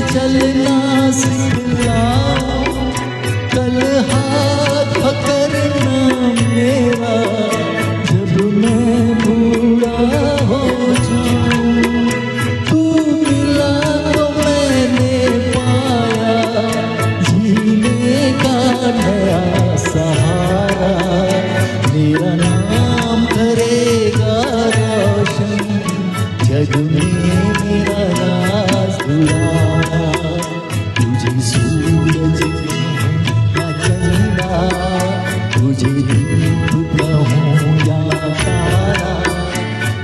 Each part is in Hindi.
चलना सिखलाऊं, कल हाथ पकड़ना मेरा जब मैं बूढ़ा हो जाऊं। तू मिला तो मैंने पाया जीने का नया सहारा, मेरा नाम करेगा रोशन जग में, मेरा राज दुलारा। तुझे सूरज या चंदा, तुझे दीप कहूँ या तारा,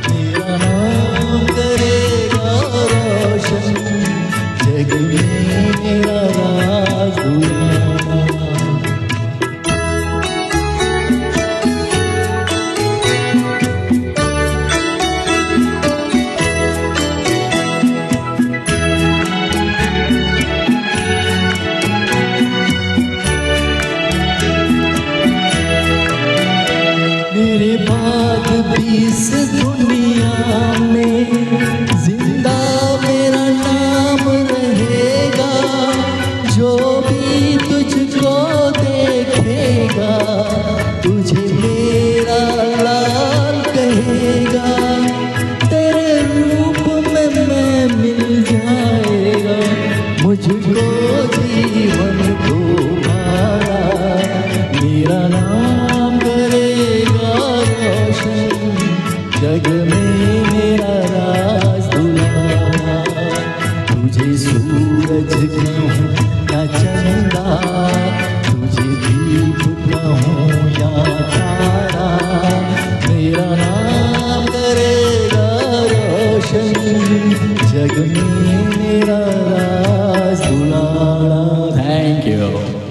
मेरा नाम करेगा रोशन जग में, मेरा राज दुलारा। मेरे बाद भी इस दुनिया में जिंदा मेरा नाम रहेगा, जो भी तुझको देखेगा तुझे मेरा लाल कहेगा। तेरे रूप में मैं मिल जाएगा, मुझको जीवन को पाया, मेरा नाम करेगा रोशन जग में।